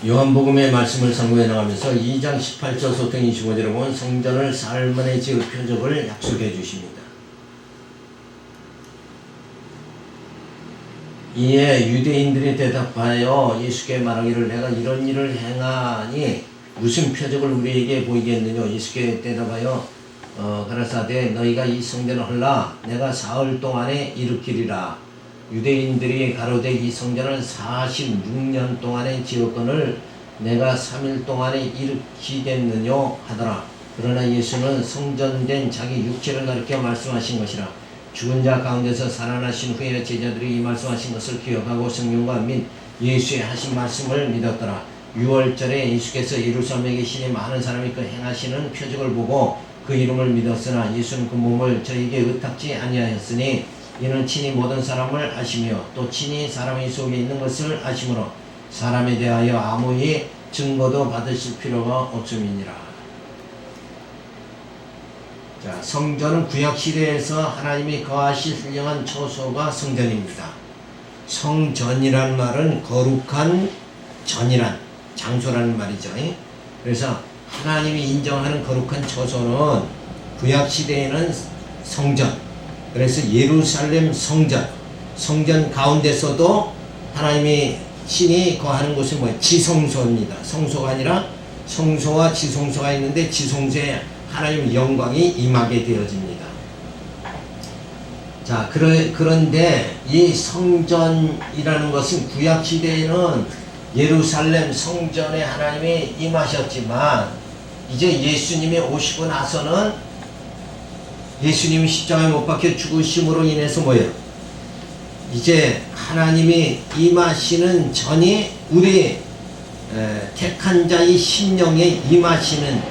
요한복음의 말씀을 상고해 나가면서 2장 18절 소통 25절에 보면 성전을 사흘 만에 지을 표적을 약속해 주십니다. 이에 유대인들이 대답하여 예수께 말하기를 내가 이런 일을 행하니 무슨 표적을 우리에게 보이겠느냐. 예수께 대답하여 가라사대 너희가 이 성전을 헐라 내가 사흘 동안에 일으키리라. 유대인들이 가로되 이 성전을 46년 동안에 지었거늘 내가 3일 동안에 일으키겠느냐 하더라. 그러나 예수는 성전된 자기 육체를 가리켜 말씀하신 것이라. 죽은 자 가운데서 살아나신 후에 제자들이 이 말씀하신 것을 기억하고 성령과 및 예수의 하신 말씀을 믿었더라. 6월절에 예수께서 예루살렘에 계시니 많은 사람이 그 행하시는 표적을 보고 그 이름을 믿었으나 예수는 그 몸을 저에게 의탁지 아니하였으니 이는 친히 모든 사람을 아시며 또 친히 사람의 속에 있는 것을 아시므로 사람에 대하여 아무의 증거도 받으실 필요가 없음이니라. 자, 성전은 구약시대에서 하나님이 거하실 훌륭한 처소가 성전입니다. 성전이란 말은 거룩한 전이란 장소라는 말이죠. 그래서 하나님이 인정하는 거룩한 처소는 구약시대에는 성전, 그래서 예루살렘 성전 가운데서도 하나님이 신이 거하는 곳은 뭐예요? 지성소입니다. 성소가 아니라 성소와 지성소가 있는데 지성소에 하나님의 영광이 임하게 되어집니다. 자, 그런데 이 성전이라는 것은 구약시대에는 예루살렘 성전에 하나님이 임하셨지만 이제 예수님이 오시고 나서는 예수님이 십자가에 못 박혀 죽으심으로 인해서 뭐예요? 이제 하나님이 임하시는 전이 우리 택한 자의 심령에 임하시는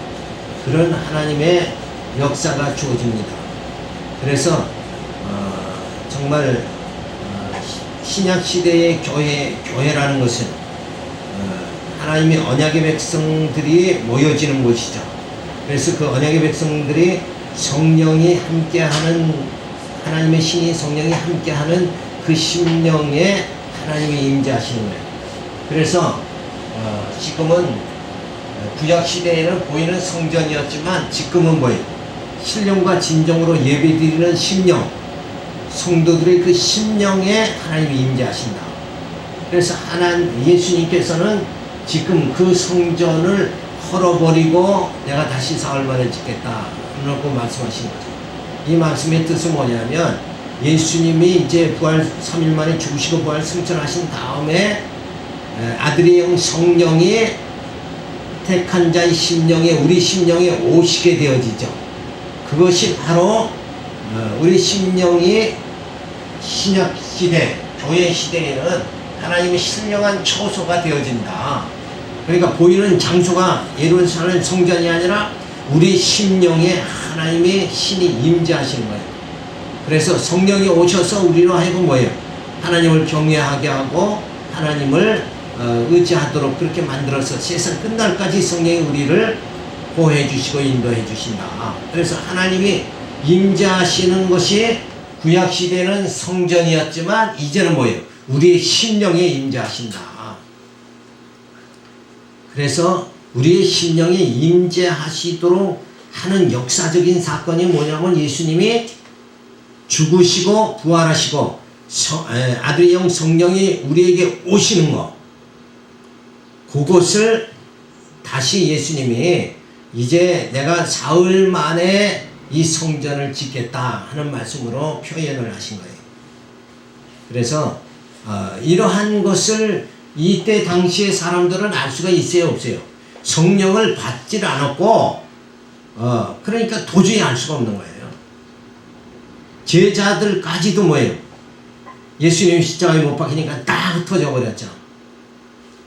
그런 하나님의 역사가 주어집니다. 그래서 정말 신약시대의 교회라는 것은 하나님의 언약의 백성들이 모여지는 곳이죠. 그래서 그 언약의 백성들이 성령이 함께하는 하나님의 신이 성령이 함께하는 그 심령에 하나님이 임재하시는 거예요. 그래서 지금은 구약 시대에는 보이는 성전이었지만 지금은 뭐예요? 신령과 진정으로 예배드리는 심령, 성도들의 그 심령에 하나님이 임재하신다. 그래서 예수님께서는 지금 그 성전을 헐어버리고 내가 다시 사흘 만에 짓겠다 라고 말씀하신 거죠. 이 말씀의 뜻은 뭐냐면 예수님이 이제 부활 3일 만에 죽으시고 부활 승천하신 다음에 아들의 영 성령이 택한 자의 심령에 우리 심령에 오시게 되어지죠. 그것이 바로 우리 심령이 신약시대 교회 시대에는 하나님의 신령한 처소가 되어진다. 그러니까 보이는 장소가 예루살렘 성전이 아니라 우리 심령에 하나님의 신이 임재하시는 거예요. 그래서 성령이 오셔서 우리로 하여금 뭐예요? 하나님을 경외하게 하고 하나님을 의지하도록 그렇게 만들어서 세상 끝날까지 성령이 우리를 보호해 주시고 인도해 주신다. 그래서 하나님이 임재하시는 것이 구약시대는 성전이었지만 이제는 뭐예요? 우리의 심령에 임재하신다. 그래서 우리의 심령에 임재하시도록 하는 역사적인 사건이 뭐냐면 예수님이 죽으시고 부활하시고 아들의 영 성령이 우리에게 오시는 것, 그것을 다시 예수님이 이제 내가 사흘 만에 이 성전을 짓겠다 하는 말씀으로 표현을 하신 거예요. 그래서 이러한 것을 이때 당시의 사람들은 알 수가 있어요, 없어요? 성령을 받질 않았고 그러니까 도저히 알 수가 없는 거예요. 제자들까지도 뭐예요? 예수님 십자가에 못 박히니까 다 흩어져 버렸죠.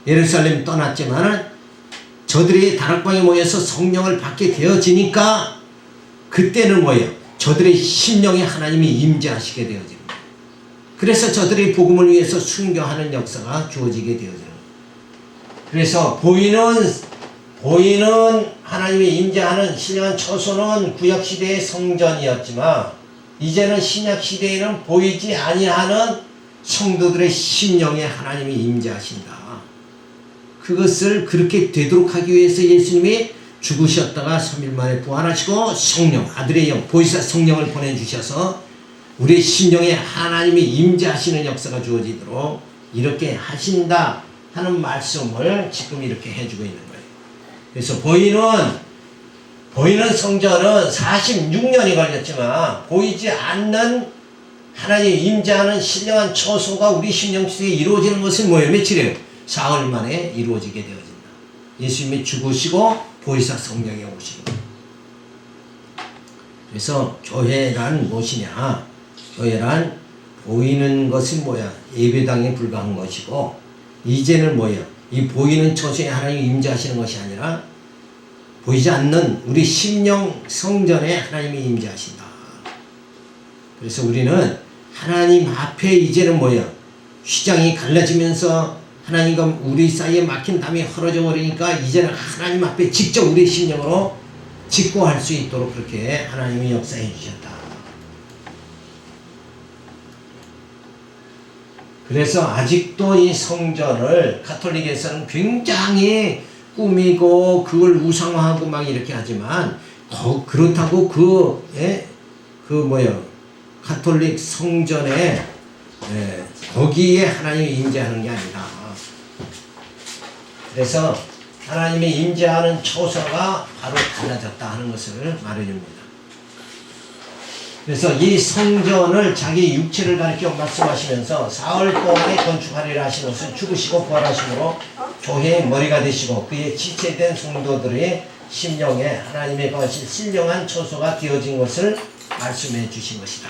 예루살렘 떠났지만은 저들이 다락방에 모여서 성령을 받게 되어지니까 그때는 뭐예요? 저들의 심령에 하나님이 임재하시게 되어집니다. 그래서 저들의 복음을 위해서 순교하는 역사가 주어지게 되어져요. 그래서 보이는 하나님이 임재하는 신령한 처소는 구약시대의 성전이었지만 이제는 신약시대에는 보이지 아니하는 성도들의 심령에 하나님이 임재하신다. 그것을 그렇게 되도록 하기 위해서 예수님이 죽으셨다가 3일 만에 부활하시고 성령, 아들의 영, 보혜사 성령을 보내주셔서 우리의 심령에 하나님이 임재하시는 역사가 주어지도록 이렇게 하신다 하는 말씀을 지금 이렇게 해주고 있는 거예요. 그래서 보이는 성전은 46년이 걸렸지만 보이지 않는 하나님 임재하는 신령한 처소가 우리 심령 속에 이루어지는 것은 뭐예요? 며칠이에요? 사흘 만에 이루어지게 되어진다. 예수님이 죽으시고 보혜사 성령이 오시고. 그래서 교회란 무엇이냐? 교회란 보이는 것은 뭐야? 예배당에 불과한 것이고, 이제는 뭐예요? 이 보이는 처소에 하나님이 임재하시는 것이 아니라 보이지 않는 우리 심령 성전에 하나님이 임재하신다. 그래서 우리는 하나님 앞에 이제는 뭐예요? 휘장이 갈라지면서 하나님과 우리 사이에 막힌 담이 헐어져 버리니까 이제는 하나님 앞에 직접 우리 심령으로 직고할 수 있도록 그렇게 하나님이 역사해 주셨다. 그래서 아직도 이 성전을 가톨릭에서는 굉장히 꾸미고 그걸 우상화하고 막 이렇게 하지만 그렇다고 가톨릭 성전에 거기에 하나님이 임재하는 게 아니다. 그래서 하나님이 임재하는 처소가 바로 달라졌다 하는 것을 말해줍니다. 그래서 이 성전을 자기 육체를 가리켜 말씀하시면서 사흘 동안에 건축하리라 하신 것은 죽으시고 부활하심으로 교회의 머리가 되시고 그의 지체된 성도들의 심령에 하나님의 거하신 신령한 처소가 되어진 것을 말씀해 주신 것이다.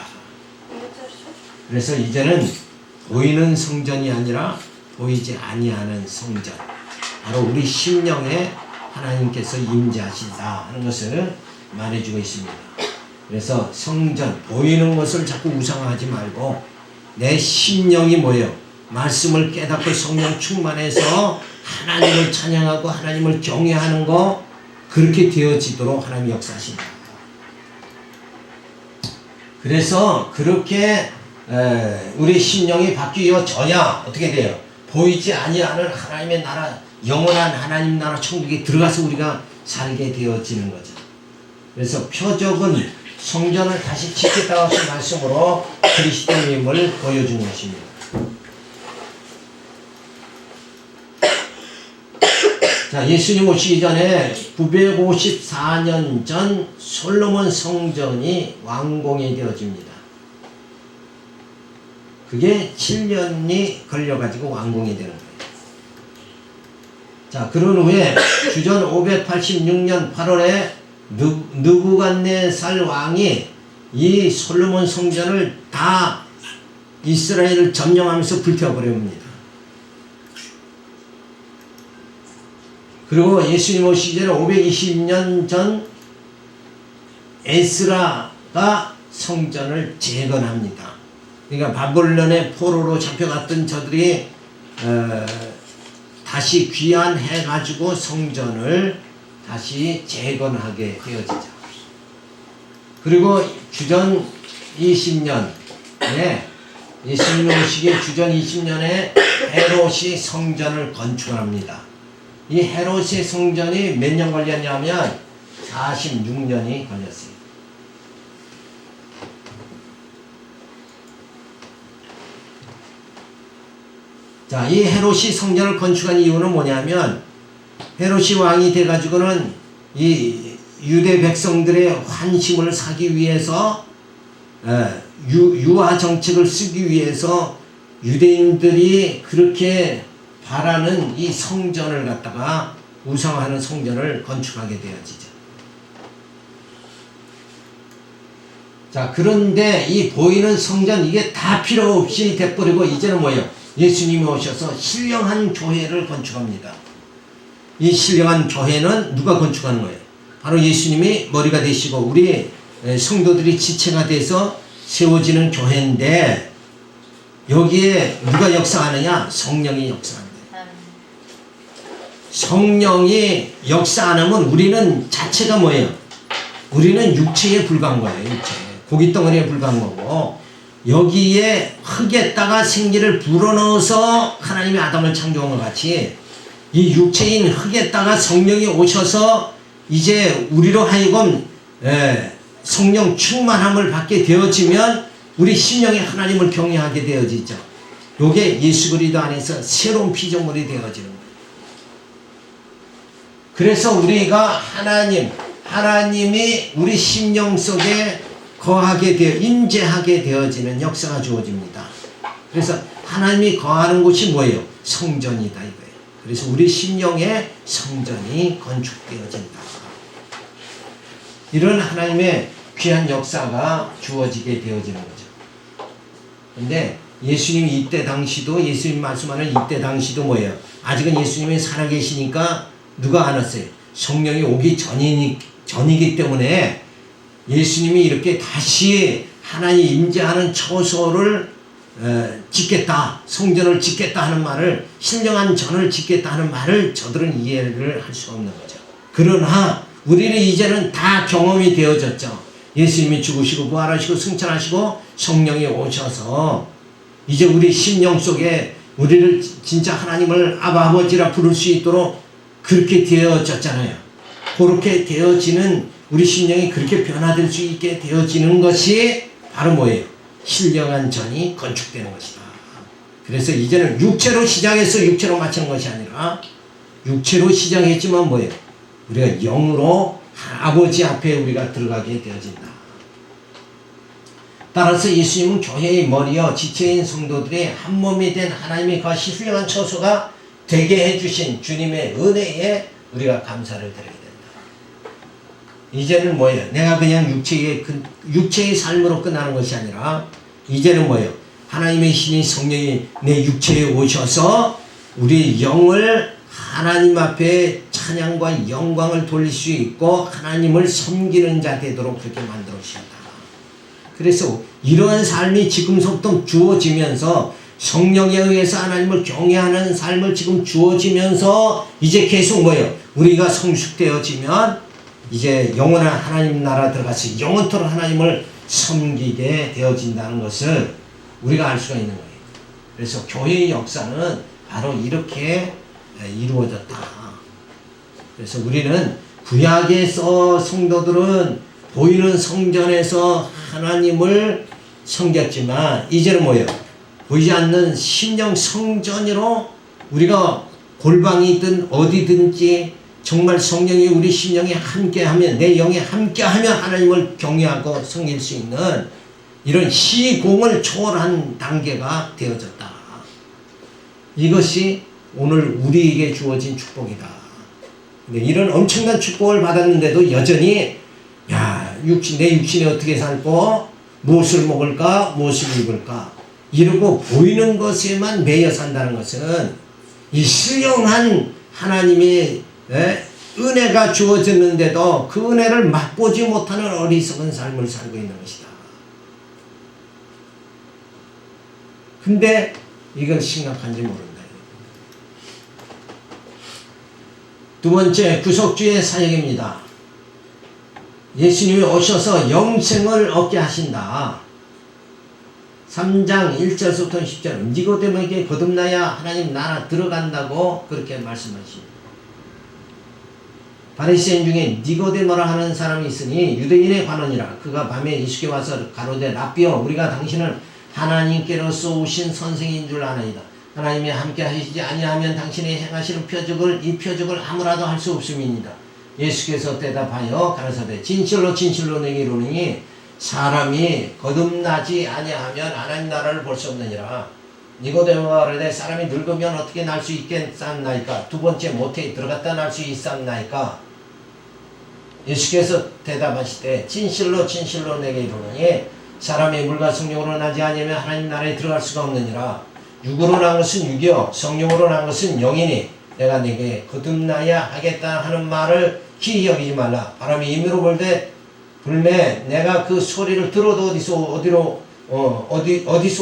그래서 이제는 보이는 성전이 아니라 보이지 아니하는 성전, 바로 우리 심령에 하나님께서 임재하신다 하는 것을 말해주고 있습니다. 그래서 성전, 보이는 것을 자꾸 우상화하지 말고 내 심령이 뭐예요? 말씀을 깨닫고 성령 충만해서 하나님을 찬양하고 하나님을 경외하는 거, 그렇게 되어지도록 하나님이 역사하신다. 그래서 그렇게 우리 심령이 바뀌어져야 어떻게 돼요? 보이지 아니하는 하나님의 나라, 영원한 하나님 나라 천국에 들어가서 우리가 살게 되어지는 거죠. 그래서 표적은 성전을 다시 짓겠다고 하신 말씀으로 그리스도님을 보여준 것입니다. 자, 예수님 오시기 전에 954년 전 솔로몬 성전이 완공이 되어집니다. 그게 7년이 걸려가지고 완공이 되는 거예요. 자, 그런 후에 주전 586년 8월에 느부갓네살 왕이 이 솔로몬 성전을 다 이스라엘을 점령하면서 불태워버립니다. 그리고 예수님 오시기 전에 520년 전 에스라가 성전을 재건합니다. 그러니까 바벨론의 포로로 잡혀갔던 저들이 다시 귀환해가지고 성전을 다시 재건하게 되어지죠. 그리고 주전 20년에 예수님 오시기 주전 20년에 헤롯이 성전을 건축합니다. 이 헤롯의 성전이 몇 년 걸렸냐면 46년이 걸렸어요. 자, 이 헤롯이 성전을 건축한 이유는 뭐냐면 헤롯이 왕이 돼가지고는 이 유대 백성들의 환심을 사기 위해서 유화 정책을 쓰기 위해서 유대인들이 그렇게 바라는 이 성전을 갖다가 우상화하는 성전을 건축하게 되어지죠. 자, 그런데 이 보이는 성전 이게 다 필요 없이 돼버리고 이제는 뭐예요? 예수님이 오셔서 신령한 교회를 건축합니다. 이 신령한 교회는 누가 건축하는 거예요? 바로 예수님이 머리가 되시고 우리 성도들이 지체가 돼서 세워지는 교회인데 여기에 누가 역사하느냐? 성령이 역사한다. 성령이 역사 안 하면 우리는 자체가 뭐예요? 우리는 육체에 불과한 거예요. 육체. 고깃덩어리에 불과한 거고 여기에 흙에다가 생기를 불어넣어서 하나님이 아담을 창조한 것 같이 이 육체인 흙에다가 성령이 오셔서 이제 우리로 하여금 성령 충만함을 받게 되어지면 우리 심령이 하나님을 경외하게 되어지죠. 요게 예수 그리스도 안에서 새로운 피조물이 되어지는 거예요. 그래서 우리가 하나님이 우리 심령 속에 거하게 되어 임재하게 되어지는 역사가 주어집니다. 그래서 하나님이 거하는 곳이 뭐예요? 성전이다 이거예요. 그래서 우리 심령에 성전이 건축되어진다. 이런 하나님의 귀한 역사가 주어지게 되어지는 거죠. 근데 예수님이 이때 당시도 예수님 말씀하는 이때 당시도 뭐예요? 아직은 예수님이 살아계시니까 누가 안 왔어요? 성령이 오기 전이기 때문에 예수님이 이렇게 다시 하나님 임재하는 처소를 짓겠다, 성전을 짓겠다 하는 말을, 신령한 전을 짓겠다 하는 말을 저들은 이해를 할 수 없는 거죠. 그러나 우리는 이제는 다 경험이 되어졌죠. 예수님이 죽으시고 부활하시고 승천하시고 성령이 오셔서 이제 우리 심령 속에 우리를 진짜 하나님을 아바 아버지라 부를 수 있도록 그렇게 되어졌잖아요. 그렇게 되어지는 우리 심령이 그렇게 변화될 수 있게 되어지는 것이 바로 뭐예요? 신령한 전이 건축되는 것이다. 그래서 이제는 육체로 시작해서 육체로 마치는 것이 아니라 육체로 시작했지만 뭐예요? 우리가 영으로 아버지 앞에 우리가 들어가게 되어진다. 따라서 예수님은 교회의 머리여 지체인 성도들의 한 몸이 된 하나님이 그 신령한 처소가 되게 해주신 주님의 은혜에 우리가 감사를 드려야 된다. 이제는 뭐예요? 내가 그냥 육체의 삶으로 끝나는 것이 아니라 이제는 뭐예요? 하나님의 신이 성령이 내 육체에 오셔서 우리 영을 하나님 앞에 찬양과 영광을 돌릴 수 있고 하나님을 섬기는 자 되도록 그렇게 만들어 주셨다. 그래서 이러한 삶이 지금부터 주어지면서 성령에 의해서 하나님을 경외하는 삶을 지금 주어지면서 이제 계속 뭐예요? 우리가 성숙되어지면 이제 영원한 하나님 나라 들어가서 영원토록 하나님을 섬기게 되어진다는 것을 우리가 알 수가 있는 거예요. 그래서 교회의 역사는 바로 이렇게 이루어졌다. 그래서 우리는 구약에서 성도들은 보이는 성전에서 하나님을 섬겼지만 이제는 뭐예요? 보이지 않는 심령 성전으로 우리가 골방이든 어디든지 정말 성령이 우리 심령에 함께하면 내 영에 함께하면 하나님을 경외하고 섬길 수 있는 이런 시공을 초월한 단계가 되어졌다. 이것이 오늘 우리에게 주어진 축복이다. 근데 이런 엄청난 축복을 받았는데도 여전히 내 육신이 어떻게 살고 무엇을 먹을까 무엇을 입을까 이러고 보이는 것에만 매여 산다는 것은 이 신령한 하나님의 은혜가 주어졌는데도 그 은혜를 맛보지 못하는 어리석은 삶을 살고 있는 것이다. 근데 이건 심각한지 모른다. 두 번째, 구속주의 사역입니다. 예수님이 오셔서 영생을 얻게 하신다. 3장 1절부터 10절 니고데모에게 거듭나야 하나님 나라 들어간다고 그렇게 말씀하십니다. 바리새인 중에 니고데모라 하는 사람이 있으니 유대인의 관원이라. 그가 밤에 예수께 와서 가로되 랍비여 우리가 당신을 하나님께로서 오신 선생인 줄 아나이다. 하나님이 함께 하시지 아니하면 당신이 행하시는 이 표적을 아무라도 할 수 없음이니이다. 예수께서 대답하여 가라사대 진실로 진실로 내게 이르노니 사람이 거듭나지 아니하면 하나님 나라를 볼 수 없느니라. 니고데모가 가로되 사람이 늙으면 어떻게 날 수 있겠사옵나이까? 두 번째 모태에 들어갔다 날 수 있사옵나이까? 예수께서 대답하시되 진실로 진실로 내게 이르노니 사람이 물과 성령으로 나지 아니하면 하나님 나라에 들어갈 수가 없느니라. 육으로 난 것은 육이요 성령으로 난 것은 영이니 내가 내게 거듭나야 하겠다 하는 말을 기이 여기지 말라. 바람이 임의로 불매 내가 그 소리를 들어도 어디서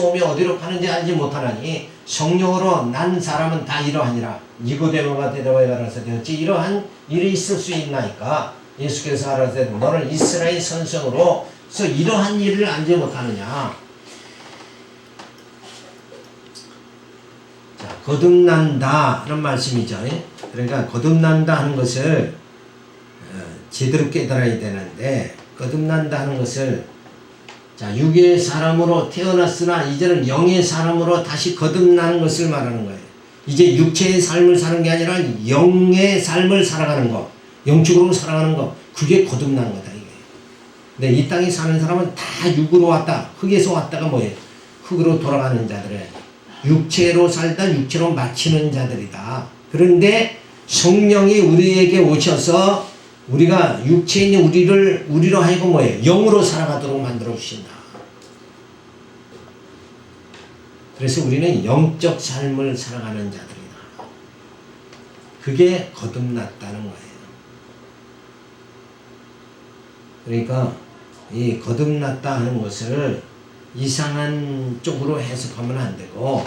오며 어디로 가는지 알지 못하나니 성령으로 난 사람은 다 이러하니라. 니고데모가 대답하여 가라사대 어찌 이러한 일이 있을 수 있나이까? 예수께서 가라사대 너는 이스라엘 선생으로서 이러한 일을 알지 못하느냐. 자, 거듭난다 하는 말씀이죠. 그러니까 거듭난다 하는 것을 제대로 깨달아야 되는데, 거듭난다 하는 것을, 자, 육의 사람으로 태어났으나 이제는 영의 사람으로 다시 거듭나는 것을 말하는 거예요. 이제 육체의 삶을 사는 게 아니라 영의 삶을 살아가는 거, 영적으로 살아가는 거, 그게 거듭난 거다 이게. 근데 이 땅에 사는 사람은 다 육으로 왔다, 흙에서 왔다가 뭐예요? 흙으로 돌아가는 자들이에요. 육체로 살다 육체로 마치는 자들이다. 그런데 성령이 우리에게 오셔서 우리가 육체에 있는 우리로 하여금 뭐예요? 영으로 살아가도록 만들어 주신다. 그래서 우리는 영적 삶을 살아가는 자들이다. 그게 거듭났다는 거예요. 그러니까 이 거듭났다 하는 것을 이상한 쪽으로 해석하면 안 되고,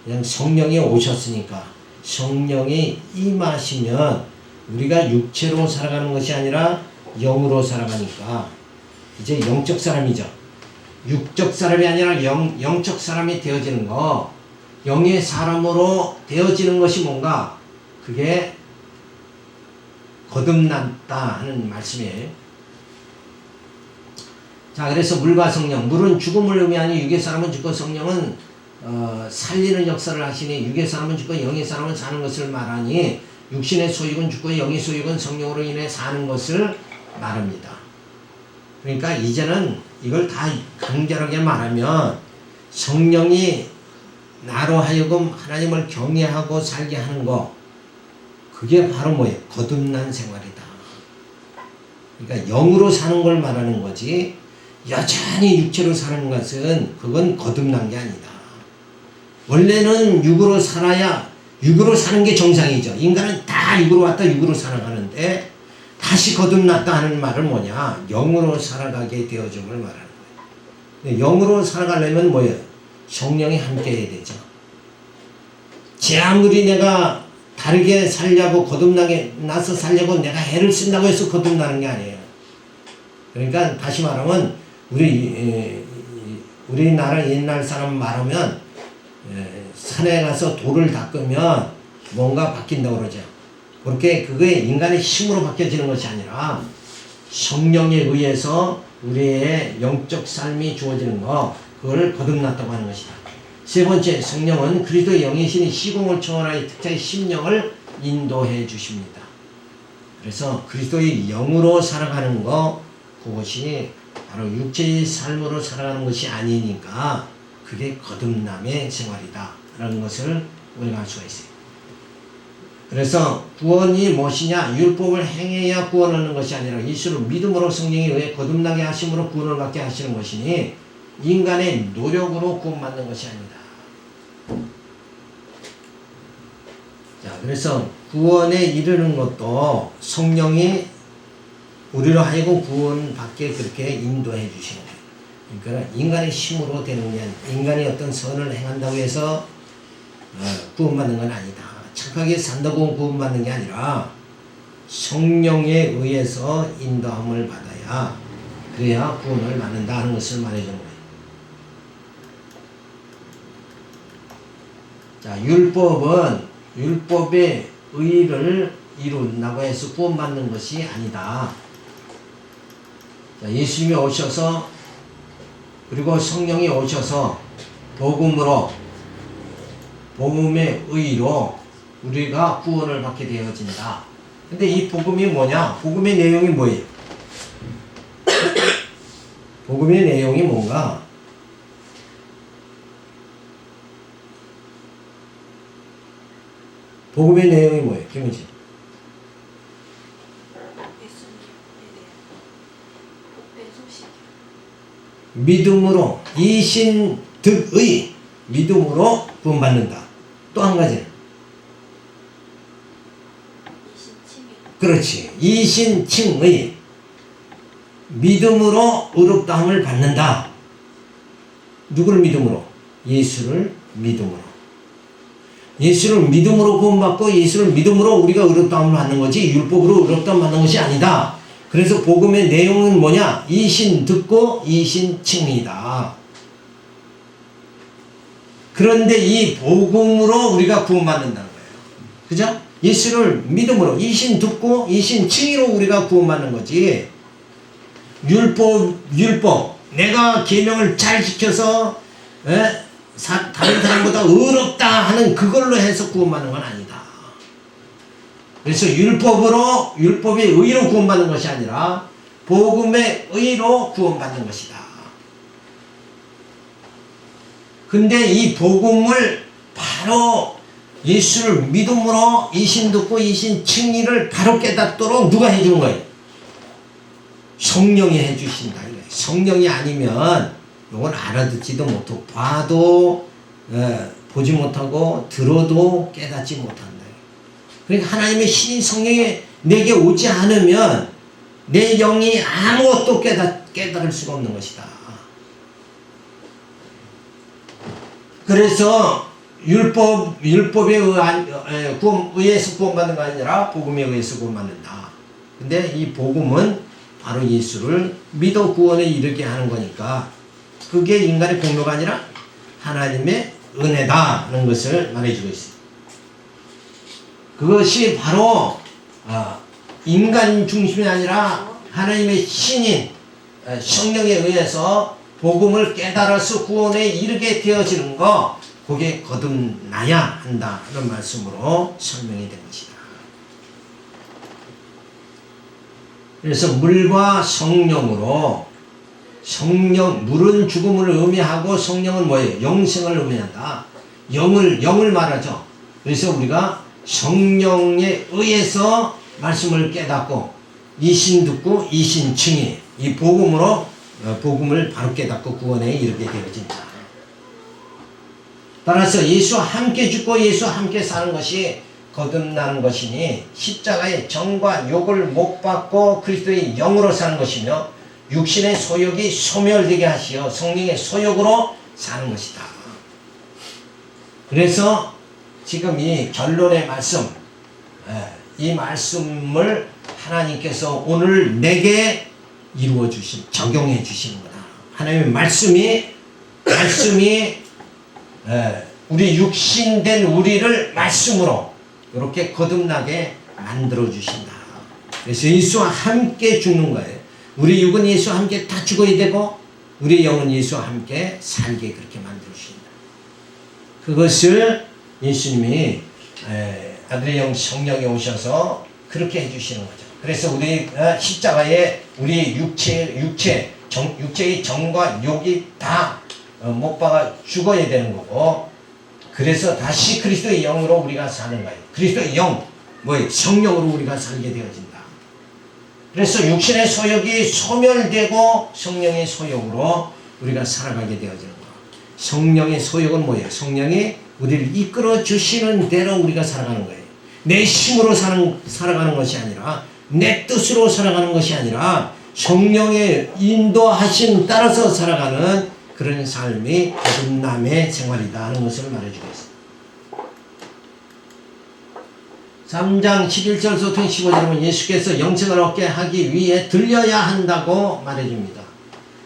그냥 성령이 오셨으니까 성령이 임하시면 우리가 육체로 살아가는 것이 아니라 영으로 살아가니까 이제 영적 사람이죠. 육적 사람이 아니라 영적 사람이 되어지는 거, 영의 사람으로 되어지는 것이 뭔가, 그게 거듭났다 하는 말씀이에요. 자, 그래서 물과 성령, 물은 죽음을 의미하니 육의 사람은 죽고 성령은 살리는 역사를 하시니, 육의 사람은 죽고 영의 사람은 사는 것을 말하니, 육신의 소욕은 죽고 영의 소욕은 성령으로 인해 사는 것을 말합니다. 그러니까 이제는 이걸 다 간결하게 말하면 성령이 나로 하여금 하나님을 경외하고 살게 하는 거, 그게 바로 뭐예요? 거듭난 생활이다. 그러니까 영으로 사는 걸 말하는 거지, 여전히 육체로 사는 것은 그건 거듭난 게 아니다. 원래는 육으로 살아야, 육으로 사는 게 정상이죠. 인간은 다 육으로 왔다 육으로 살아가는데, 다시 거듭났다 하는 말은 뭐냐? 영으로 살아가게 되어줌을 말하는 거예요. 영으로 살아가려면 뭐예요? 성령이 함께 해야 되죠. 제 아무리 내가 다르게 살려고, 거듭나게 나서 살려고 내가 애를 쓴다고 해서 거듭나는 게 아니에요. 그러니까 다시 말하면 우리나라 옛날 사람 말하면 산에 가서 돌을 닦으면 뭔가 바뀐다고 그러죠. 그렇게 그게 인간의 힘으로 바뀌어지는 것이 아니라 성령에 의해서 우리의 영적 삶이 주어지는 거, 그걸 거듭났다고 하는 것이다. 세 번째, 성령은 그리스도의 영이신 시공을 초월하여 특자의 심령을 인도해 주십니다. 그래서 그리스도의 영으로 살아가는 거, 그것이 바로 육체의 삶으로 살아가는 것이 아니니까 그게 거듭남의 생활이다 라는 것을 우리가 알 수가 있어요. 그래서 구원이 무엇이냐? 율법을 행해야 구원 얻는 것이 아니라 예수를 믿음으로 성령에 의해 거듭나게 하심으로 구원을 받게 하시는 것이니, 인간의 노력으로 구원받는 것이 아니다. 자, 그래서 구원에 이르는 것도 성령이 우리로 하여금 구원받게 그렇게 인도해 주시는 거예요. 그러니까 인간의 힘으로 되는 게 아니라, 인간이 어떤 선을 행한다고 해서 구원받는 건 아니다. 착하게 산다고 구원받는 게 아니라 성령에 의해서 인도함을 받아야, 그래야 구원을 받는다 하는 것을 말해주는 거예요. 자, 율법은 율법의 의를 이룬다고 해서 구원받는 것이 아니다. 자, 예수님이 오셔서, 그리고 성령이 오셔서 복음으로, 복음의 의로 우리가 구원을 받게 되어진다. 근데 이 복음이 뭐냐? 복음의 내용이 뭐예요? 복음의 내용이 뭔가? 복음의 내용이 뭐예요? 김은지. 믿음으로, 이신득의 믿음으로 구원받는다. 또 한 가지. 그렇지. 이신칭의 믿음으로 의롭다함을 받는다. 누구를 믿음으로? 예수를 믿음으로. 예수를 믿음으로 구원받고 예수를 믿음으로 우리가 의롭다함을 받는 거지, 율법으로 의롭다함을 받는 것이 아니다. 그래서 복음의 내용은 뭐냐? 이신 듣고 이신 칭의다. 그런데 이 복음으로 우리가 구원받는다는 거예요. 그죠? 예수를 믿음으로 이신 듣고 이신 칭의로 우리가 구원받는 거지. 율법 내가 계명을 잘 지켜서 다른 사람보다 의롭다 하는 그걸로 해서 구원받는 건 아니다. 그래서 율법의 의로 구원받는 것이 아니라 복음의 의로 구원받는 것이다. 근데 이 복음을 바로 예수를 믿음으로 이신 듣고 이신 칭의를 바로 깨닫도록 누가 해주는 거예요? 성령이 해주신다. 성령이 아니면 이건 알아듣지도 못하고 봐도 보지 못하고 들어도 깨닫지 못한다. 그러니까 하나님의 신인 성령이 내게 오지 않으면 내 영이 아무것도 깨달을 수가 없는 것이다. 그래서 율법에 의해서 구원받는 거 아니라 복음에 의해서 구원받는다. 근데 이 복음은 바로 예수를 믿어 구원에 이르게 하는 거니까 그게 인간의 공로가 아니라 하나님의 은혜다는 것을 말해주고 있습니다. 그것이 바로 인간 중심이 아니라 하나님의 신인 성령에 의해서 복음을 깨달아서 구원에 이르게 되어지는 거, 그게 거듭나야 한다 하는 말씀으로 설명이 된 것이다. 그래서 물과 성령으로, 물은 죽음을 의미하고 성령은 뭐예요? 영생을 의미한다. 영을 말하죠. 그래서 우리가 성령에 의해서 말씀을 깨닫고 이신 듣고 이신 칭의, 이 복음으로 복음을 바로 깨닫고 구원에 이르게 되어진다. 따라서 예수와 함께 죽고 예수와 함께 사는 것이 거듭나는 것이니 십자가의 정과 욕을 못 받고 그리스도의 영으로 사는 것이며 육신의 소욕이 소멸되게 하시어 성령의 소욕으로 사는 것이다. 그래서 지금 이 결론의 말씀, 이 말씀을 하나님께서 오늘 내게 이루어 주신, 적용해 주시는 거다. 하나님의 말씀이 우리 육신된 우리를 말씀으로 이렇게 거듭나게 만들어 주신다. 그래서 예수와 함께 죽는 거예요. 우리 육은 예수와 함께 다 죽어야 되고 우리 영은 예수와 함께 살게 그렇게 만들어 주신다. 그것을 예수님이 아들의 영 성령이 오셔서 그렇게 해주시는 거죠. 그래서 우리 십자가에 우리 육체의 정과 욕이 다 못 박아 죽어야 되는 거고, 그래서 다시 그리스도의 영으로 우리가 사는 거예요. 그리스도의 영, 성령으로 우리가 살게 되어진다. 그래서 육신의 소욕이 소멸되고 성령의 소욕으로 우리가 살아가게 되어지는 거예요. 성령의 소욕은 뭐예요? 성령이 우리를 이끌어 주시는 대로 우리가 살아가는 거예요. 내 힘으로 살아가는 것이 아니라, 내 뜻으로 살아가는 것이 아니라 성령의 인도하심 따라서 살아가는 그런 삶이 거듭남의 생활이다 하는 것을 말해주고 있습니다. 3장 11절부터 15절에 보면 예수께서 영생을 얻게 하기 위해 들려야 한다고 말해줍니다.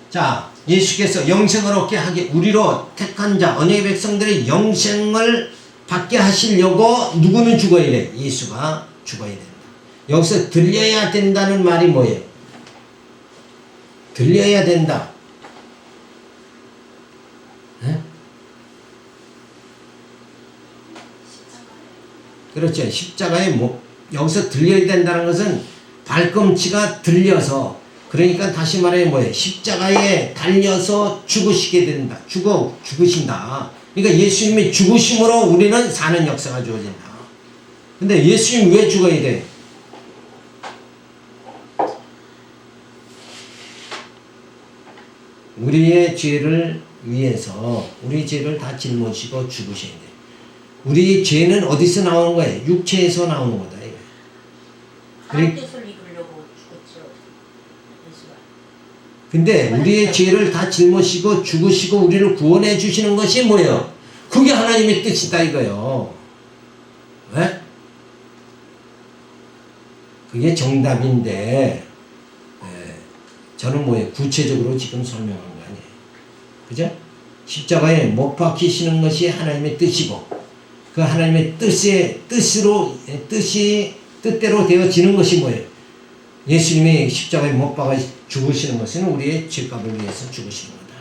자, 예수께서 영생을 얻게 하기, 우리로 택한 자, 언약의 백성들의 영생을 받게 하시려고 누구는 죽어야 돼? 예수가 죽어야 된다. 여기서 들려야 된다는 말이 뭐예요? 들려야 된다. 네? 그렇죠. 십자가에 여기서 들려야 된다는 것은 발꿈치가 들려서, 그러니까 다시 말해 뭐예요? 십자가에 달려서 죽으시게 된다. 죽으신다. 그러니까 예수님의 죽으심으로 우리는 사는 역사가 주어진다. 근데 예수님 왜 죽어야 돼? 우리의 죄를 위해서, 우리 죄를 다 짊어지고 죽으셔야 돼. 우리 죄는 어디서 나오는 거예요? 육체에서 나오는 거다. 하나님 뜻을 이루려고 죽었죠. 예수가. 근데 우리의 죄를 다 짊어지고 죽으시고 우리를 구원해 주시는 것이 뭐예요? 그게 하나님의 뜻이다 이거요. 왜? 그게 정답인데, 저는 뭐예요? 구체적으로 지금 설명한 거 아니에요. 그죠? 십자가에 못 박히시는 것이 하나님의 뜻이고, 그 하나님의 뜻대로 되어지는 것이 뭐예요? 예수님이 십자가에 못 박아 죽으시는 것은 우리의 죄값을 위해서 죽으시는 거다.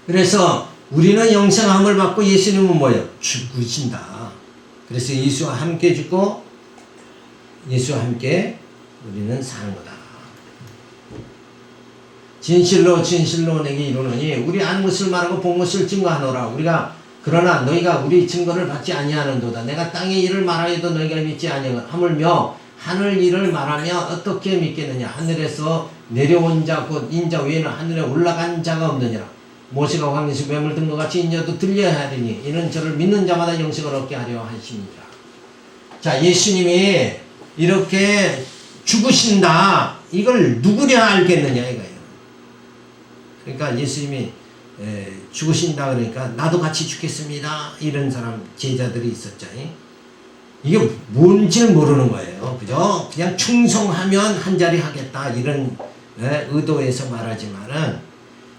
그래서 우리는 영생함을 받고 예수님은 뭐예요? 죽으신다. 그래서 예수와 함께 죽고 예수와 함께 우리는 사는 거다. 진실로 진실로 내게 이르노니 우리 아는 것을 말하고 본 것을 증거하노라. 우리가 그러나 너희가 우리 증거를 받지 아니하는도다. 내가 땅의 일을 말하여도 너희가 믿지 아니하물며 하늘 일을 말하며 어떻게 믿겠느냐. 하늘에서 내려온 자 곧 인자 외에는 하늘에 올라간 자가 없느니라. 모세가 광야에서 뱀을 든 것 같이 인자도 들려야 하리니 이는 저를 믿는 자마다 영생을 얻게 하려 하십니다. 자, 예수님이 이렇게 죽으신다. 이걸 누구냐 알겠느냐 이거예요. 그러니까 예수님이 죽으신다 그러니까 나도 같이 죽겠습니다. 이런 사람 제자들이 있었죠. 이게 뭔지를 모르는 거예요. 그죠? 그냥 충성하면 한 자리 하겠다 이런 의도에서 말하지만은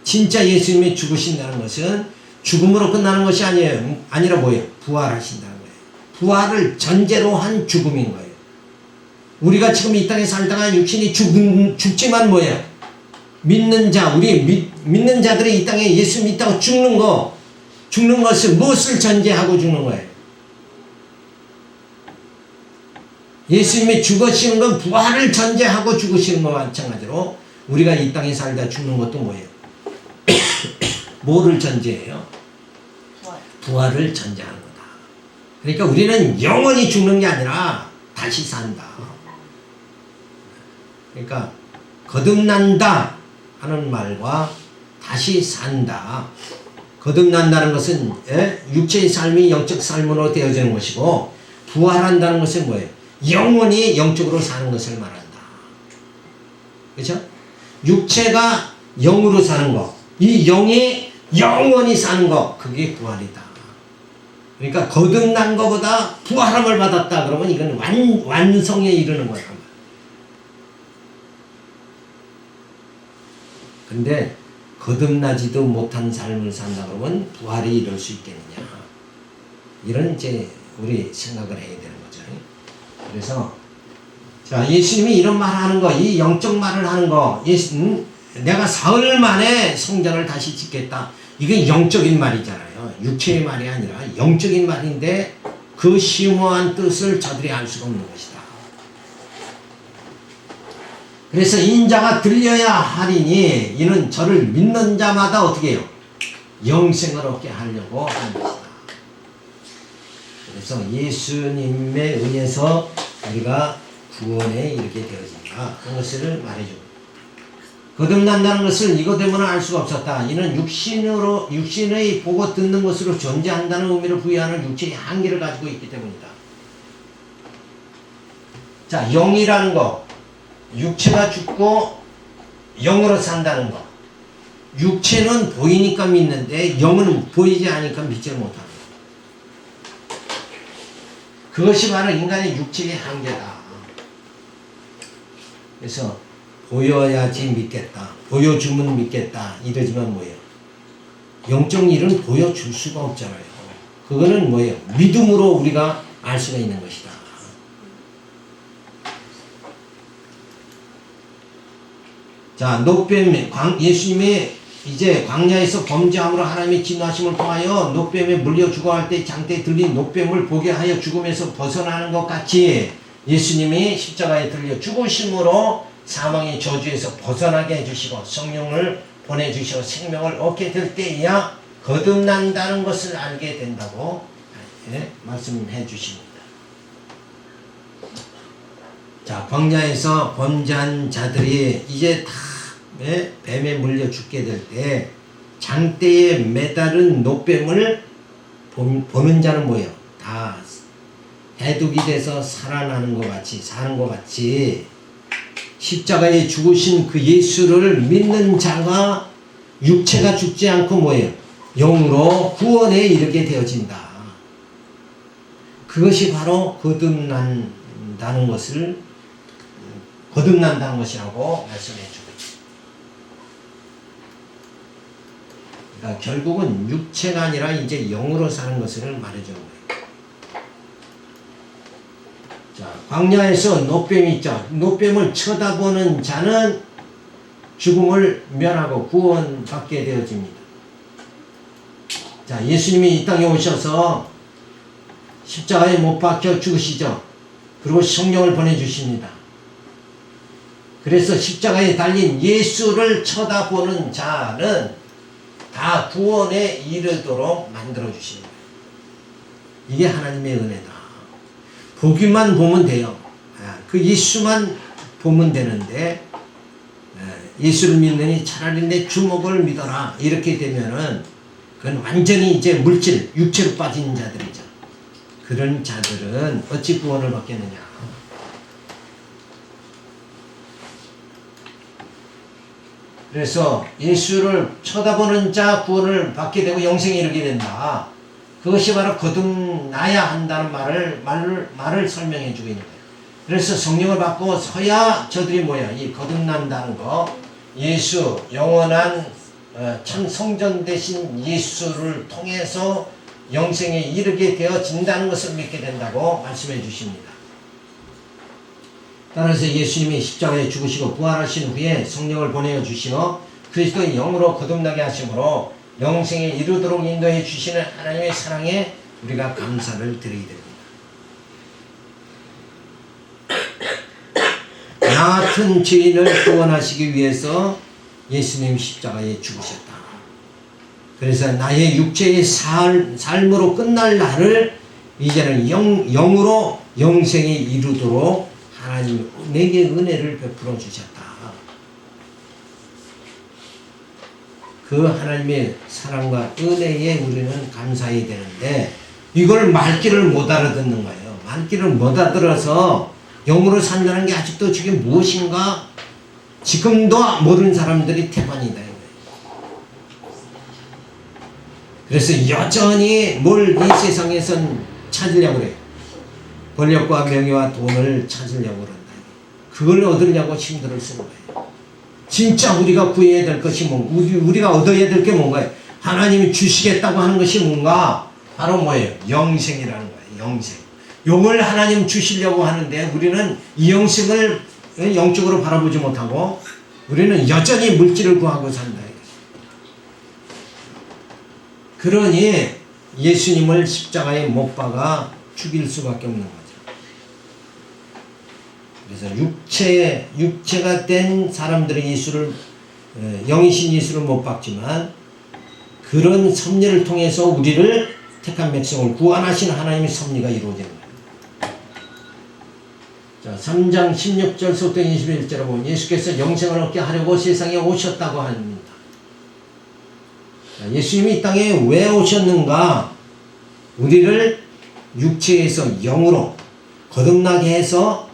진짜 예수님이 죽으신다는 것은 죽음으로 끝나는 것이 아니라 뭐예요? 부활하신다는 거예요. 부활을 전제로 한 죽음인 거예요. 우리가 지금 이 땅에 살다가 육신이 죽지만 뭐예요? 믿는 자, 우리 믿는 자들이 이 땅에 예수 믿다고 죽는 것을 무엇을 전제하고 죽는 거예요? 예수님이 죽으시는 건 부활을 전제하고 죽으시는 것과 마찬가지로 우리가 이 땅에 살다 죽는 것도 뭐예요? 뭐를 전제해요? 부활을 전제하는 거다. 그러니까 우리는 영원히 죽는 게 아니라 다시 산다. 그러니까 거듭난다 하는 말과 다시 산다. 거듭난다는 것은 육체의 삶이 영적 삶으로 되어지는 것이고 부활한다는 것은 뭐예요? 영원히 영적으로 사는 것을 말한다. 그렇죠? 육체가 영으로 사는 것, 이 영이 영원히 사는 것, 그게 부활이다. 그러니까 거듭난 것보다 부활함을 받았다 그러면 이건 완성에 이르는 거란 말이야. 근데 거듭나지도 못한 삶을 산다 그러면 부활이 이룰 수 있겠느냐. 이런 이제 우리 생각을 해야 되는 거죠. 그래서 자, 예수님이 이런 말을 하는 거, 이 영적 말을 하는 거, 내가 사흘 만에 성전을 다시 짓겠다. 이게 영적인 말이잖아요. 육체의 말이 아니라 영적인 말인데 그 심오한 뜻을 저들이 알 수가 없는 것이다. 그래서 인자가 들려야 하리니 이는 저를 믿는 자마다 어떻게 해요? 영생을 얻게 하려고 하는 것이다. 그래서 예수님에 의해서 우리가 구원에 이르게 되어진다. 그것을 말해줍니다. 거듭난다는 것을 이것 때문에 알 수가 없었다. 이는 육신의 보고 듣는 것으로 존재한다는 의미를 부여하는 육체의 한계를 가지고 있기 때문이다. 자, 영이라는 거, 육체가 죽고 영으로 산다는 거. 육체는 보이니까 믿는데 영은 보이지 않으니까 믿지 못하는 거. 그것이 바로 인간의 육체의 한계다. 그래서 보여야지 믿겠다. 보여주면 믿겠다. 이러지만 뭐예요? 영적 일은 보여줄 수가 없잖아요. 그거는 뭐예요? 믿음으로 우리가 알 수가 있는 것이다. 자, 노뱀, 예수님이 이제 광야에서 범죄함으로 하나님의 진노하심을 통하여 노뱀에 물려 죽어갈 때 장대에 들린 노뱀을 보게 하여 죽음에서 벗어나는 것 같이 예수님이 십자가에 들려 죽으심으로 사망의 저주에서 벗어나게 해주시고 성령을 보내주시고 생명을 얻게 될 때에야 거듭난다는 것을 알게 된다고 말씀해 주십니다. 자, 광야에서 범죄한 자들이 이제 다 뱀에 물려 죽게 될 때 장대에 매달은 노뱀을 보는 자는 뭐예요? 다 해독이 돼서 살아나는 것 같이 사는 것 같이 십자가에 죽으신 그 예수를 믿는 자가 육체가 죽지 않고 뭐예요? 영으로 구원에 이르게 되어진다. 그것이 바로 거듭난다는 것이라고 말씀해 주고 그러니까 결국은 육체가 아니라 이제 영으로 사는 것을 말해주는 거예요. 자, 광야에서 노뱀이 있죠. 노뱀을 쳐다보는 자는 죽음을 면하고 구원받게 되어집니다. 자, 예수님이 이 땅에 오셔서 십자가에 못 박혀 죽으시죠. 그리고 성령을 보내주십니다. 그래서 십자가에 달린 예수를 쳐다보는 자는 다 구원에 이르도록 만들어주십니다. 이게 하나님의 은혜다. 보기만 보면 돼요. 그 예수만 보면 되는데, 예수를 믿느니 차라리 내 주먹을 믿어라. 이렇게 되면은 그건 완전히 이제 물질, 육체로 빠진 자들이죠. 그런 자들은 어찌 구원을 받겠느냐. 그래서 예수를 쳐다보는 자 구원을 받게 되고 영생에 이르게 된다. 그것이 바로 거듭나야 한다는 말을 설명해 주고 있는 거예요. 그래서 성령을 받고 서야 저들이 뭐야? 이 거듭난다는 거, 예수, 영원한 참 성전 되신 예수를 통해서 영생에 이르게 되어진다는 것을 믿게 된다고 말씀해 주십니다. 따라서 예수님이 십자가에 죽으시고 부활하신 후에 성령을 보내어 주시어 그리스도의 영으로 거듭나게 하심으로 영생에 이르도록 인도해 주시는 하나님의 사랑에 우리가 감사를 드리게 됩니다. 나 같은 죄인을 구원하시기 위해서 예수님 십자가에 죽으셨다. 그래서 나의 육체의 삶으로 끝날 날을 이제는 영으로 영생에 이르도록 하나님 내게 은혜를 베풀어 주셨다. 그 하나님의 사랑과 은혜에 우리는 감사해야 되는데 이걸 말귀를 못 알아듣는 거예요. 말귀를 못 알아들어서 영으로 산다는 게 아직도 저게 무엇인가 지금도 모르는 사람들이 태반이다. 그래서 여전히 뭘 이 세상에선 찾으려고 그래요. 권력과 명예와 돈을 찾으려고 그런다. 그걸 얻으려고 힘들을 쓰는 거예요. 진짜 우리가 구해야 될 것이 우리가 얻어야 될 게 뭔가요? 하나님이 주시겠다고 하는 것이 뭔가? 바로 뭐예요? 영생이라는 거예요. 영생. 용을 하나님 주시려고 하는데 우리는 이 영생을 영적으로 바라보지 못하고 우리는 여전히 물질을 구하고 산다. 그러니 예수님을 십자가에 못 박아 죽일 수밖에 없는 거죠. 그래서 육체가 된 사람들의 예수를 영이신 예수를 못 박지만 그런 섭리를 통해서 우리를 택한 백성을 구원하신 하나님의 섭리가 이루어지는 거예요. 자, 3장 16절부터 21절에 보면 예수께서 영생을 얻게 하려고 세상에 오셨다고 합니다. 예수님이 이 땅에 왜 오셨는가? 우리를 육체에서 영으로 거듭나게 해서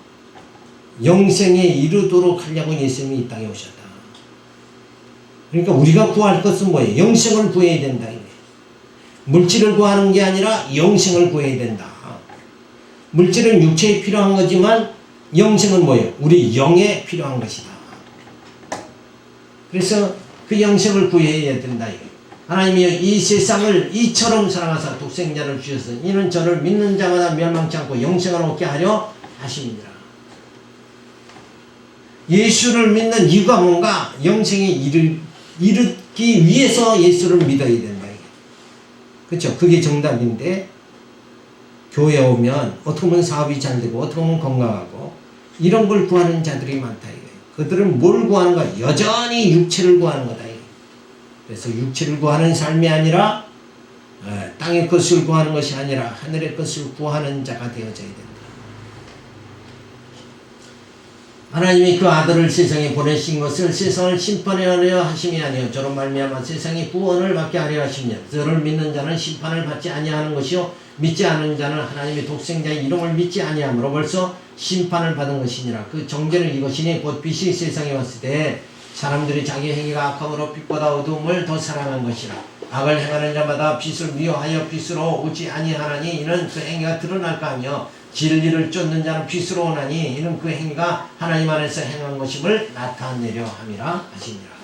영생에 이르도록 하려고 예수님이 이 땅에 오셨다. 그러니까 우리가 구할 것은 뭐예요? 영생을 구해야 된다. 물질을 구하는 게 아니라 영생을 구해야 된다. 물질은 육체에 필요한 거지만 영생은 뭐예요? 우리 영에 필요한 것이다. 그래서 그 영생을 구해야 된다. 하나님이 이 세상을 이처럼 사랑하사 독생자를 주셔서 이는 저를 믿는 자마다 멸망치 않고 영생을 얻게 하려 하십니다. 예수를 믿는 이유가 뭔가? 영생에 이르기 위해서 예수를 믿어야 된다. 그렇죠? 그게 정답인데 교회에 오면 어떻게 보면 사업이 잘 되고 어떻게 보면 건강하고 이런 걸 구하는 자들이 많다. 그들은 뭘 구하는가? 여전히 육체를 구하는 거다. 그래서 육체를 구하는 삶이 아니라 땅의 것을 구하는 것이 아니라 하늘의 것을 구하는 자가 되어져야 된다. 하나님이 그 아들을 세상에 보내신 것을 세상을 심판하려 하심이 아니요 저로 말미암아 세상이 구원을 받게 하려 하시며 저를 믿는 자는 심판을 받지 아니하는 것이요 믿지 않는 자는 하나님의 독생자의 이름을 믿지 아니하므로 벌써 심판을 받은 것이니라. 그 정죄는 이것이니 곧 빛이 세상에 왔을 때 사람들이 자기 행위가 악함으로 빛보다 어두움을 더 사랑한 것이라. 악을 행하는 자마다 빛을 미워하여 빛으로 오지 아니하나니 이는 그 행위가 드러날까 하며 진리를 쫓는 자는 빛으로 오나니 이는 그 행위가 하나님 안에서 행한 것임을 나타내려 함이라 하시니라.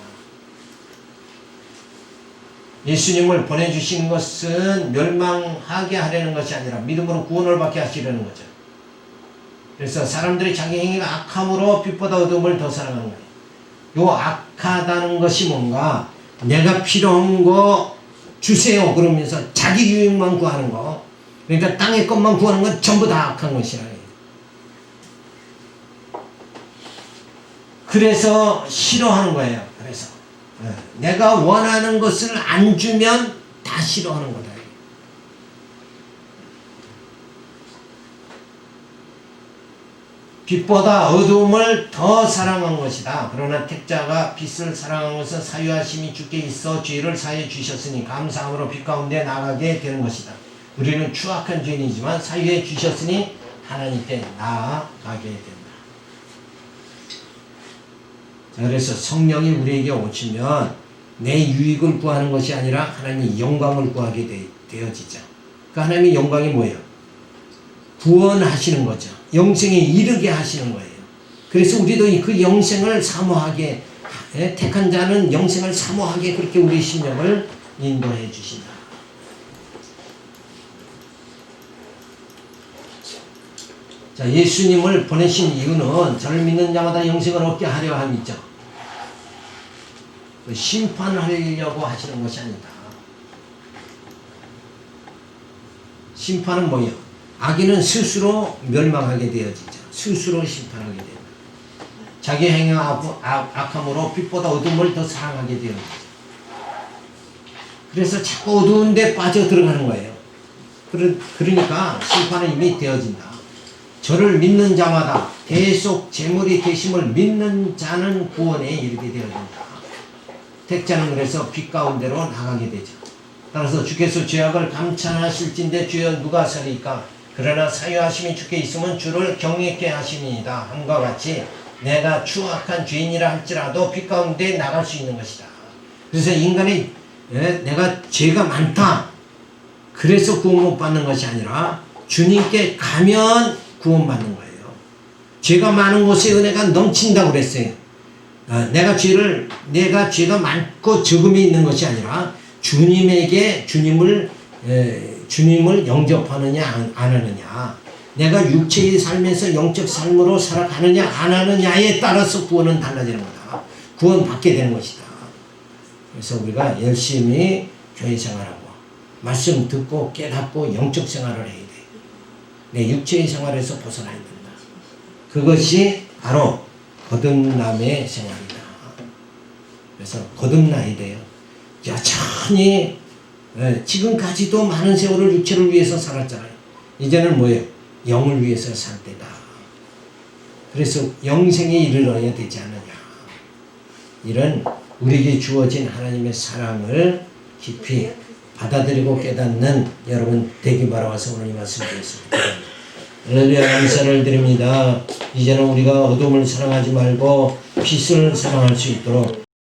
예수님을 보내주신 것은 멸망하게 하려는 것이 아니라 믿음으로 구원을 받게 하시려는 거죠. 그래서 사람들이 자기 행위가 악함으로 빛보다 어둠을 더 사랑하는 거예요. 요 악하다는 것이 뭔가 내가 필요한 거 주세요 그러면서 자기 유익만 구하는 거, 그러니까 땅의 것만 구하는 건 전부 다 악한 것이라. 그래서 싫어하는 거예요. 그래서 내가 원하는 것을 안 주면 다 싫어하는 거다. 빛보다 어두움을 더 사랑한 것이다. 그러나 택자가 빛을 사랑한 것은 사유하심이 주께 있어 죄를 사해 주셨으니 감사함으로 빛 가운데 나가게 되는 것이다. 우리는 추악한 죄인이지만 사유해 주셨으니 하나님께 나아가게 된다. 자, 그래서 성령이 우리에게 오시면 내 유익을 구하는 것이 아니라 하나님의 영광을 구하게 되어지죠. 그 하나님의 영광이 뭐예요? 구원하시는 거죠. 영생에 이르게 하시는 거예요. 그래서 우리도 그 영생을 사모하게, 택한 자는 영생을 사모하게 그렇게 우리 심령을 인도해 주신다. 자, 예수님을 보내신 이유는 저를 믿는 자마다 영생을 얻게 하려 함이죠. 심판하려고 하시는 것이 아니다. 심판은 뭐예요? 악인은 스스로 멸망하게 되어지죠. 스스로 심판하게 됩니다. 자기 행위 악함으로 빛보다 어둠을 더 사랑하게 되어지죠. 그래서 자꾸 어두운 데 빠져 들어가는 거예요. 그러니까 심판은 이미 되어진다. 저를 믿는 자마다 대속 제물이 되심을 믿는 자는 구원에 이르게 되어진다. 택자는 그래서 빛 가운데로 나가게 되죠. 따라서 주께서 죄악을 감찰하실진대 주여 누가 살리까? 그러나 사유하심이 주께 있으면 주를 경외케 하심이니이다. 함과 같이 내가 추악한 죄인이라 할지라도 빛 가운데 나갈 수 있는 것이다. 그래서 인간이 내가 죄가 많다 그래서 구원 못 받는 것이 아니라 주님께 가면 구원받는 거예요. 죄가 많은 곳에 은혜가 넘친다고 그랬어요. 내가 죄가 많고 적음이 있는 것이 아니라 주님에게 주님을 영접하느냐 안 하느냐, 내가 육체의 삶에서 영적 삶으로 살아가느냐 안 하느냐에 따라서 구원은 달라지는 거다. 구원 받게 되는 것이다. 그래서 우리가 열심히 교회 생활하고 말씀 듣고 깨닫고 영적 생활을 해야 돼. 내 육체의 생활에서 벗어나야 된다. 그것이 바로 거듭남의 생활이다. 그래서 거듭나야 돼요. 여전히 지금까지도 많은 세월을 육체를 위해서 살았잖아요. 이제는 뭐예요? 영을 위해서 살 때다. 그래서 영생에 이르러야 되지 않느냐. 이런 우리에게 주어진 하나님의 사랑을 깊이 받아들이고 깨닫는 여러분 되기 바라와서 오늘 이 말씀 드렸습니다. 할렐루야, 감사를 드립니다. 이제는 우리가 어둠을 사랑하지 말고 빛을 사랑할 수 있도록